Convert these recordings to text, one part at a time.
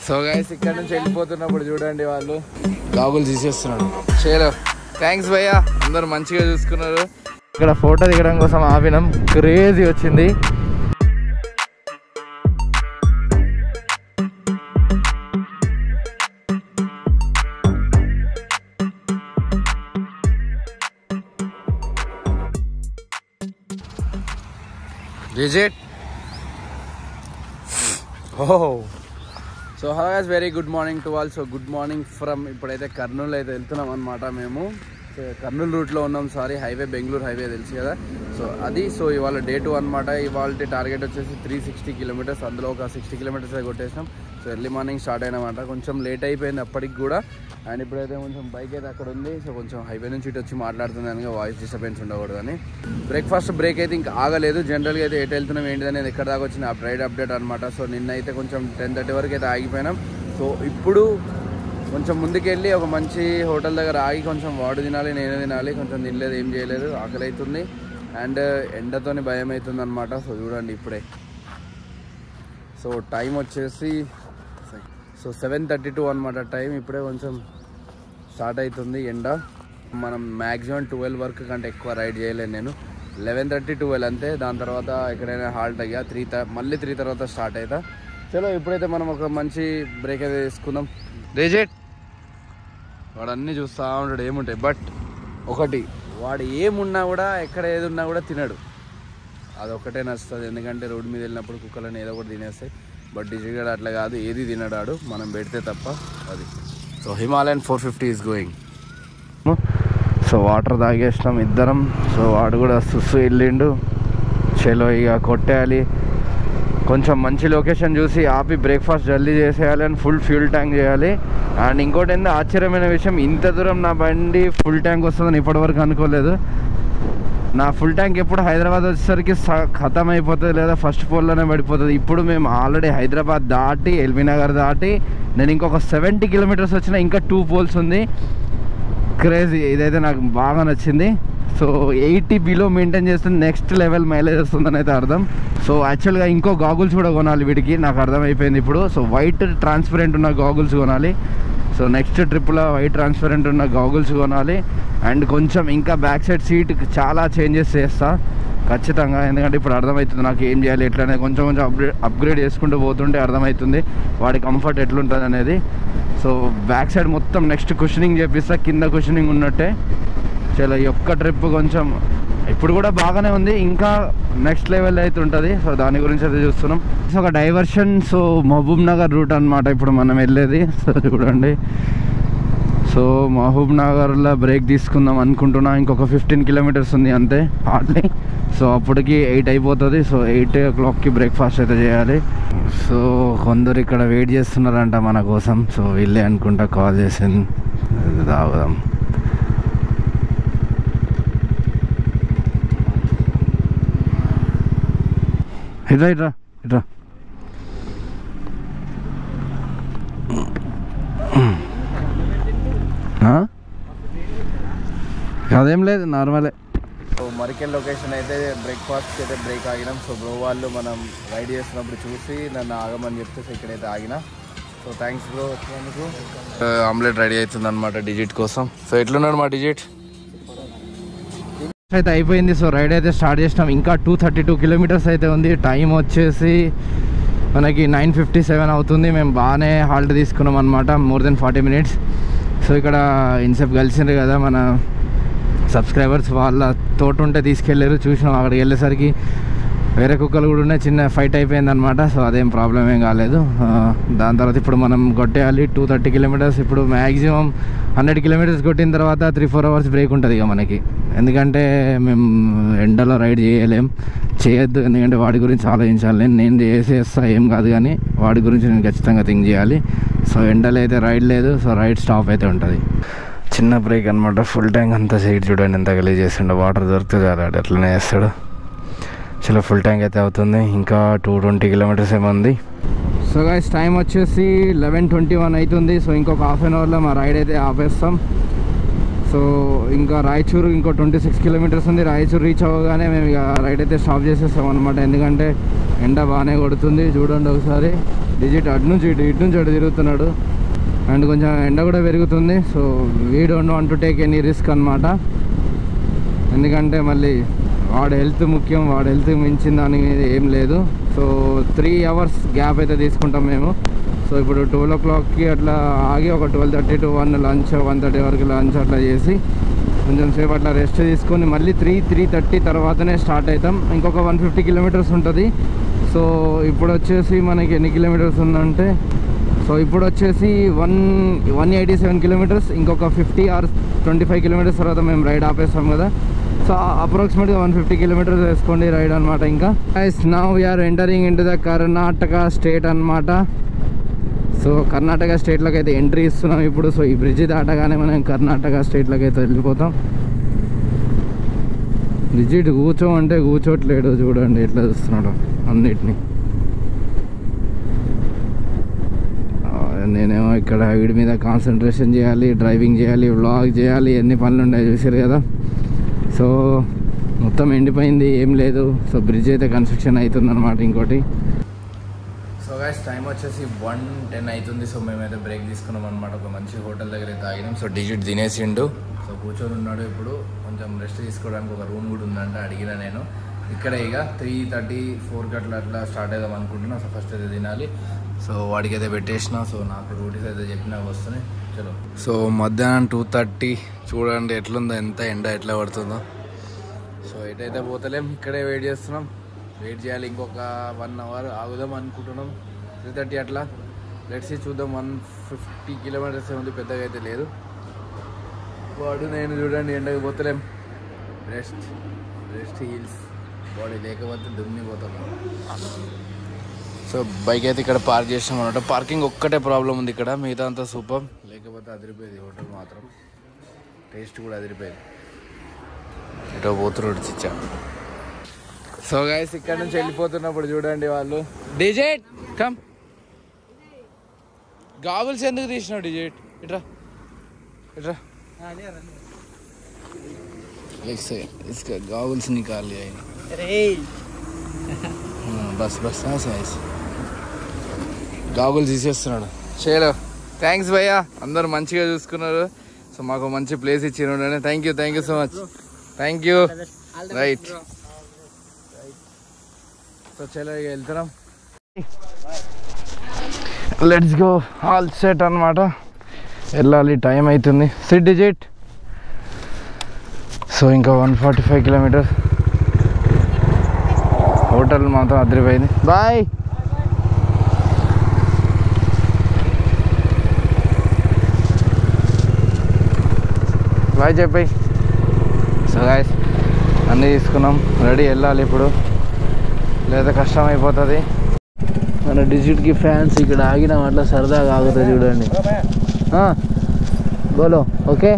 So guys ఇక్కడ నుంచి వెళ్ళిపోతున్నప్పుడు చూడండి వాళ్ళు గాగులు తీసేస్తున్నాడు. చలో థ్యాంక్స్ భయ్యా, అందరూ మంచిగా చూసుకున్నారు. ఇక్కడ ఫోటో దిగడం కోసం ఆపినాం, క్రేజీ వచ్చింది. Digit. Oh. So hello guys, very good morning to all. So good morning from ఇప్పుడైతే కర్నూలు అయితే వెళ్తున్నాం అన్నమాట. మేము కర్నూలు రూట్లో ఉన్నాం. సారీ, హైవే బెంగళూరు హైవే తెలుసు కదా. సో అది ఇవాళ డే 2 అనమాట. ఇవాళ టార్గెట్ వచ్చేసి 360 కిలోమీటర్స్, అందులో ఒక 60 కిలోమీటర్స్ కొట్టేసినాం. సో ఎర్లీ మార్నింగ్ స్టార్ట్ అయినమాట. కొంచెం లేట్ అయిపోయింది అప్పటికి కూడా. అండ్ ఇప్పుడైతే కొంచెం బైక్ అయితే అక్కడ ఉంది. సో కొంచెం హైవే నుంచి ఇటు వచ్చి మాట్లాడుతుంది కనుక వాయిస్ డిస్టర్బెన్స్ ఉండకూడదని. బ్రేక్ఫాస్ట్ బ్రేక్ అయితే ఇంకా ఆగలేదు. జనరల్గా అయితే ఎటు వెళ్తున్నాం ఏంటి అనేది ఎక్కడ దాకా వచ్చిన రైడ్ అప్డేట్ అనమాట. సో నిన్న అయితే కొంచెం 10:30 వరకు అయితే ఆగిపోయినాం. సో ఇప్పుడు కొంచెం ముందుకెళ్ళి ఒక మంచి హోటల్ దగ్గర ఆగి కొంచెం వాడు తినాలి, నేను తినాలి. కొంచెం తినలేదు, ఏం చేయలేదు, ఆకలి అవుతుంది. అండ్ ఎండతోని భయం అవుతుంది అనమాట. సో చూడండి ఇప్పుడే. సో టైం వచ్చేసి 7:32 అనమాట టైం. ఇప్పుడే కొంచెం స్టార్ట్ అవుతుంది ఎండ. మనం మ్యాక్సిమం 12 వరకు కంటే ఎక్కువ రైడ్ చేయలేను నేను. 11:30, 12 అంతే. దాని తర్వాత ఎక్కడైనా హాల్ట్ అయ్యా మళ్ళీ 3 తర్వాత స్టార్ట్ అవుతా. చలో ఇప్పుడైతే మనం ఒక మంచి బ్రేక్ అయితే తీసుకుందాం. రేజెట్ వాడు అన్నీ చూస్తూ ఉంటాడు ఏముంటాయి, బట్ ఒకటి వాడు ఏమున్నా కూడా ఎక్కడ ఏది ఉన్నా కూడా తినడు. అదొక్కటే నచ్చుతుంది. ఎందుకంటే రోడ్డు మీద వెళ్ళినప్పుడు కుక్కలను ఏదో ఒకటి తినేస్తాయి. బట్ డిజిగడ్ అట్లా కాదు, ఏది తినడాడు మనం పెడితే తప్ప. అది so Himalayan 450 is going. So water తాగేసినాం ఇద్దరం. సో వాడు కూడా సుస్సు వెళ్ళిండు. చలో ఇక కొట్టేయాలి. కొంచెం మంచి లొకేషన్ చూసి ఆపి బ్రేక్ఫాస్ట్ జల్దీ చేసేయాలి అని ఫుల్ ఫ్యూల్ ట్యాంక్ చేయాలి. అండ్ ఇంకోటి ఏంటో ఆశ్చర్యమైన విషయం, ఇంత దూరం నా బండి ఫుల్ ట్యాంక్ వస్తుందని ఇప్పటివరకు అనుకోలేదు. నా ఫుల్ ట్యాంక్ ఎప్పుడు హైదరాబాద్ వచ్చేసరికి ఖతం అయిపోతుంది, లేదా ఫస్ట్ పోల్లోనే పడిపోతుంది. ఇప్పుడు మేము ఆల్రెడీ హైదరాబాద్ దాటి ఎల్బీ నగర్ దాటి నేను ఇంకొక 70 కిలోమీటర్స్ వచ్చిన ఇంకా 2 పోల్స్ ఉంది. క్రేజీ, ఇదైతే నాకు బాగా నచ్చింది. సో 80 బిలో మెయింటైన్ చేస్తుంది, నెక్స్ట్ లెవెల్ మైలేజ్ వస్తుందని అయితే అర్థం. సో యాక్చువల్గా ఇంకో గాగుల్స్ కూడా కొనాలి వీడికి, నాకు అర్థమైపోయింది ఇప్పుడు. సో వైట్ ట్రాన్స్పరెంట్ ఉన్న గాగుల్స్ కొనాలి. సో నెక్స్ట్ ట్రిప్లో వైట్ ట్రాన్స్పరెంట్ ఉన్న గాగుల్స్ కొనాలి. అండ్ కొంచెం ఇంకా బ్యాక్ సైడ్ సీట్ చాలా చేంజెస్ చేస్తా ఖచ్చితంగా. ఎందుకంటే ఇప్పుడు అర్థమవుతుంది నాకు ఏం చేయాలి ఎట్లా అనేది. కొంచెం అప్గ్రేడ్ చేసుకుంటూ పోతుంటే అర్థమవుతుంది వాడి కంఫర్ట్ ఎట్లుంటుంది అనేది. సో బ్యాక్ సైడ్ మొత్తం నెక్స్ట్ కుషనింగ్ చేపిస్తా, కింద కుషనింగ్ ఉన్నట్టే. చలో ఈ ఒక్క ట్రిప్ కొంచెం ఇప్పుడు కూడా బాగానే ఉంది, ఇంకా నెక్స్ట్ లెవెల్ అయితే ఉంటుంది. సో దాని గురించి అయితే చూస్తున్నాం. సో ఒక diversion. So Mahabub Nagar route అనమాట ఇప్పుడు మనం వెళ్ళేది. సో చూడండి, సో మహబూబ్ నగర్లో బ్రేక్ తీసుకుందాం అనుకుంటున్నా. ఇంకొక 15 కిలోమీటర్స్ ఉంది అంతే హార్డ్లీ. సో అప్పటికి 8 అయిపోతుంది. సో 8 o'clockకి బ్రేక్ఫాస్ట్ అయితే చేయాలి. సో కొందరు ఇక్కడ వెయిట్ చేస్తున్నారంట మన కోసం. సో వీళ్ళే అనుకుంటా కాల్ చేసింది, తాగుదాం. ఇట్రా ఇట్రా ఇట్రా. అదేం లేదు, నార్మలే. సో మరికెల్ లొకేషన్ అయితే బ్రేక్ఫాస్ట్కి అయితే బ్రేక్ ఆగినాం. సో బ్రో వాళ్ళు మనం రైడ్ చేస్తున్నప్పుడు చూసి నన్ను ఆగమని చెప్తే సో ఇక్కడైతే ఆగినా. సో థ్యాంక్స్ బ్రో వచ్చినందుకు. ఆమ్లెట్ రెడీ అవుతుంది అనమాట డిజిట్ కోసం. సో ఎట్లున్నాడు మా డిజిట్? అయితే అయిపోయింది. సో రైడ్ అయితే స్టార్ట్ చేసినాం. ఇంకా 232 కిలోమీటర్స్ అయితే ఉంది. టైం వచ్చేసి మనకి 9:57 అవుతుంది. మేము బాగానే హాల్ట్ తీసుకున్నాం అనమాట, మోర్ దెన్ 40 minutes. సో ఇక్కడ ఇన్సేపు కలిసిండ్రు కదా మన సబ్స్క్రైబర్స్, వాళ్ళ తోట ఉంటే తీసుకెళ్ళారు. చూసినాం అక్కడికి వెళ్ళేసరికి వేరే కుక్కలు కూడా ఉన్నాయి, చిన్న ఫైట్ అయిపోయింది అనమాట. సో అదేం ప్రాబ్లం ఏం కాలేదు. దాని తర్వాత ఇప్పుడు మనం కొట్టేయాలి 230 కిలోమీటర్స్. ఇప్పుడు మ్యాక్సిమం 100 కిలోమీటర్స్ కొట్టిన తర్వాత 3-4 అవర్స్ బ్రేక్ ఉంటుంది ఇక మనకి. ఎందుకంటే మేము ఎండలో రైడ్ చేయొద్దు, ఎందుకంటే వాడి గురించి ఆలోచించాలి. నేను చేసేస్తా ఏం కాదు, కానీ వాడి గురించి నేను ఖచ్చితంగా థింక్ చేయాలి. సో ఎండలో అయితే రైడ్ లేదు. సో రైడ్ స్టాప్ అయితే ఉంటుంది. చిన్న బ్రేక్ అనమాట. ఫుల్ ట్యాంక్ అంతా సైడ్ చూడండి ఎంత గలీజ్ చేస్తుండో. వాటర్ దొరికితే చాలా అట్లనే చేస్తాడు. చాలా ఫుల్ ట్యాంక్ అయితే అవుతుంది. ఇంకా 220 కిలోమీటర్స్ ఏమో ఉంది. సో గైస్ టైం వచ్చేసి 11:21 అవుతుంది. సో ఇంకొక హాఫ్ అన్ అవర్లో మా రైడ్ అయితే ఆపేస్తాం. సో ఇంకా రాయచూరు ఇంకో 26 కిలోమీటర్స్ ఉంది. రాయచూరు రీచ్ అవ్వగానే మేము ఇక రైడ్ అయితే స్టాప్ చేసేస్తాం అనమాట. ఎందుకంటే ఎండ బాగానే కొడుతుంది. చూడండి ఒకసారి డిజిట్ అటు నుంచి అటు తిరుగుతున్నాడు. అండ్ కొంచెం ఎండ కూడా పెరుగుతుంది. So we don't want to take any risk అనమాట. ఎందుకంటే మళ్ళీ వాడి హెల్త్ ముఖ్యం, వాడి హెల్త్ మించిన దాని మీద ఏం లేదు. సో 3 hours గ్యాప్ అయితే తీసుకుంటాం మేము. సో ఇప్పుడు 12 o'clockకి అట్లా ఆగి ఒక 12:30 to 1 లంచ్, 1:30 వరకు లంచ్ అట్లా చేసి కొంచెం సేపు అట్లా రెస్ట్ తీసుకొని మళ్ళీ 3:30 తర్వాతనే స్టార్ట్ అవుతాం. ఇంకొక 150 kilometers ఉంటుంది. సో ఇప్పుడు వచ్చేసి మనకి ఎన్ని కిలోమీటర్స్ ఉందంటే, సో ఇప్పుడు వచ్చేసి 187 kilometers. ఇంకొక 50 or 25 kilometers తర్వాత మేము రైడ్ ఆపేస్తాం కదా. సో అప్రాక్సిమేట్గా 150 kilometers వేసుకోండి రైడ్ అనమాట. ఇంకా now we're entering into the Karnataka state అనమాట. సో కర్ణాటక స్టేట్లోకి అయితే ఎంట్రీ ఇస్తున్నాం ఇప్పుడు. సో ఈ బ్రిడ్జ్ దాటగానే మనం కర్ణాటక స్టేట్లోకి అయితే వెళ్ళిపోతాం. బ్రిడ్జ్ కూర్చోమంటే కూర్చోట్లేడు, చూడండి ఎట్లా చూస్తున్నాడు అన్నిటినీ. నేనేమో ఇక్కడ వీడి మీద కాన్సన్ట్రేషన్ చేయాలి, డ్రైవింగ్ చేయాలి, వ్లాగ్ చేయాలి, ఎన్ని పనులు ఉన్నాయి చూసారు కదా. సో మొత్తం ఎండిపోయింది, ఏం లేదు. సో బ్రిడ్జ్ అయితే కన్స్ట్రక్షన్ అవుతుంది అనమాట ఇంకోటి. సో గైస్ టైం వచ్చేసి 1:10 అవుతుంది. సో మేమైతే బ్రేక్ తీసుకున్నాం అనమాట. ఒక మంచి హోటల్ దగ్గర అయితే ఆగినాం. సో డిజిట్ తినేసిండు. సో కూర్చొని ఉన్నాడు. ఇప్పుడు కొంచెం రెస్ట్ తీసుకోవడానికి ఒక రూమ్ కూడా ఉందంటే అడిగిన నేను. ఇక్కడ ఇక 3:30-4 అట్లా స్టార్ట్ అవుదాం అనుకుంటున్నా. సో ఫస్ట్ అయితే తినాలి. సో వాడికి అయితే పెట్టేసిన. సో నాకు రూటీస్ అయితే చెప్పినా వస్తున్నాయి. చలో. సో మధ్యాహ్నం 2:30 చూడండి ఎట్లుందో, ఎంత ఎండ ఎట్లా పడుతుందో. సో ఎటైతే పోతలేం, ఇక్కడే వెయిట్ చేస్తున్నాం. వెయిట్ చేయాలి ఇంకొక 1 hour ఆగుదాం అనుకుంటున్నాం. 3:30 అట్లా లెట్స్ చూద్దాం. 150 kilometers ఉంది, పెద్దగా అయితే లేదు. వాడు నేను చూడండి ఎండకి పోతలేం. రెస్ట్ హీల్స్ బాడీ లేకపోతే దుమ్మిపోతాం. సో బైక్ అయితే ఇక్కడ పార్క్ చేసాం అనమాట. పార్కింగ్ ఒక్కటే ప్రాబ్లం ఉంది ఇక్కడ, మిగతా అంతా సూపర్. లేకపోతే అదిరిపోయేది హోటల్ మాత్రం. టేస్ట్ కూడా అదిరిపోయేది. ఇటో పోతున్నాడు చిచ్చా. సో గైస్ ఇక్కడ నుంచి వెళ్ళిపోతున్నప్పుడు చూడండి వాళ్ళు, డిజిట్ కమ్, గాగుల్స్ ఎందుకు తీసినావు డిజిట్, ఇట్రా ఇట్రా. इसका गागल्स निकाल लिया బస్ గాగుల్స్ తీసేస్తున్నాడు. చలో థ్యాంక్స్ భయ్యా, అందరు మంచిగా చూసుకున్నారు. సో మాకు మంచి ప్లేస్ ఇచ్చినాడు. Thank you so much. Thank you. Right. So చలో ఇక వెళ్తున్నాం. Let's go. ఆల్ సెట్ అనమాట. వెళ్ళాలి, టైం అవుతుంది. SIT digit. సో ఇంకా 145 kilometers. హోటల్ మాత్రం అదిరిపోయింది. బాయ్. బాయ్ చెప్పాయి. సో గాయ్స్ అన్నీ తీసుకున్నాం, రెడీ, వెళ్ళాలి ఇప్పుడు, లేదా కష్టం అయిపోతుంది. మన డిజిట్కి ఫ్యాన్స్ ఇక్కడ ఆగినాం, అట్లా సరదాగా ఆగుతుంది చూడండి. బోలో ఓకే.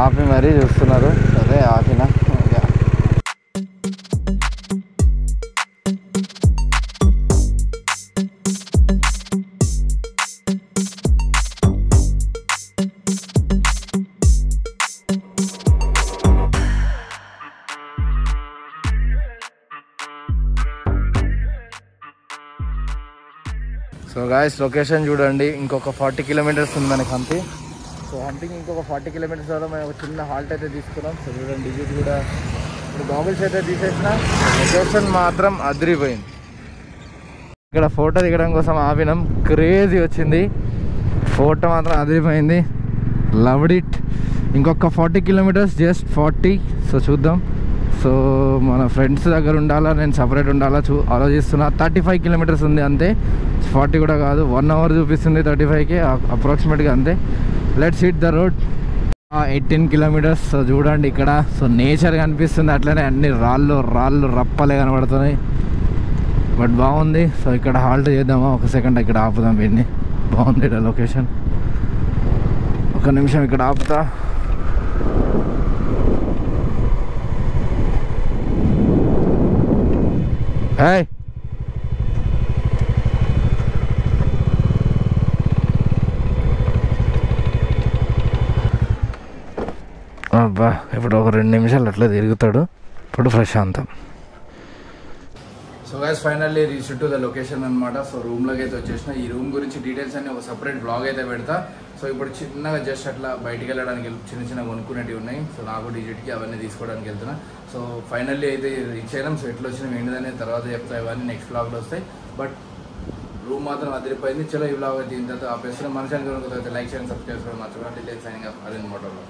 ఆపి మరీ చూస్తున్నారు. సరే ఆపినా. సో గాయస్ లొకేషన్ చూడండి, ఇంకొక 40 kilometers ఉంది మనకి హంపి. సో హంపింగ్ ఇంకొక 40 kilometers ద్వారా మేము ఒక చిన్న హాల్ట్ అయితే తీసుకున్నాం. సో చూడండి డిజిట్ కూడా ఇప్పుడు గాగుల్స్ అయితే తీసేసిన. లొకేషన్ మాత్రం అదిరిపోయింది. ఇక్కడ ఫోటో దిగడం కోసం ఆపినాం, క్రేజీ వచ్చింది. ఫోటో మాత్రం అదిరిపోయింది. Loved it. ఇంకొక 40 kilometers, జస్ట్ 40. సో చూద్దాం. సో మన ఫ్రెండ్స్ దగ్గర ఉండాలా, నేను సపరేట్ ఉండాలా ఆలోచిస్తున్నా. 35 kilometers ఉంది అంతే, 40 కూడా కాదు. 1 hour చూపిస్తుంది 35కి అప్రాక్సిమేట్గా అంతే. Let's hit the road. 18 kilometers. So చూడండి ఇక్కడ, సో నేచర్ కనిపిస్తుంది, అట్లనే అన్ని రాళ్ళు రప్పలే కనబడుతున్నాయి. బట్ బాగుంది. సో ఇక్కడ హాల్ట్ చేద్దామా, ఒక సెకండ్ ఇక్కడ ఆపుదాం. వీడిని బాగుంది ఇక్కడ లొకేషన్. ఒక నిమిషం ఇక్కడ ఆపుతా. అబ్బా ఇప్పుడు ఒక 2 నిమిషాలు అట్లా తిరుగుతాడు, ఇప్పుడు ప్రశాంతం. So guys finally reach to the location అనమాట. సో రూమ్లోకి అయితే వచ్చేసిన. ఈ రూమ్ గురించి డీటెయిల్స్ అన్ని ఒక సపరేట్ బ్లాగ్ అయితే పెడతా. సో ఇప్పుడు చిన్నగా జస్ట్ అట్లా బయటికి వెళ్ళడానికి చిన్న కొనుక్కునేటివి ఉన్నాయి. సో నాకు డిజిట్కి అవన్నీ తీసుకోవడానికి వెళ్తున్నా. సో ఫైనల్లీ అయితే రీచ్ అయినాం. సో ఎట్లా వచ్చినాం ఏంటిదని తర్వాత చెప్తా, ఇవన్నీ నెక్స్ట్ బ్లాగ్లో వస్తాయి. బట్ రూమ్ మాత్రం అదిరిపోయింది. చలో ఈ బ్లాగ్ అయితే ఇంత ఆపేస్తున్నాం. మన ఛానల్ కనుక లైక్ చేయండి, సబ్స్క్రైబ్ చేసుకోవడం మర్చిపోండి. Signing off Arvind మోటార్లో.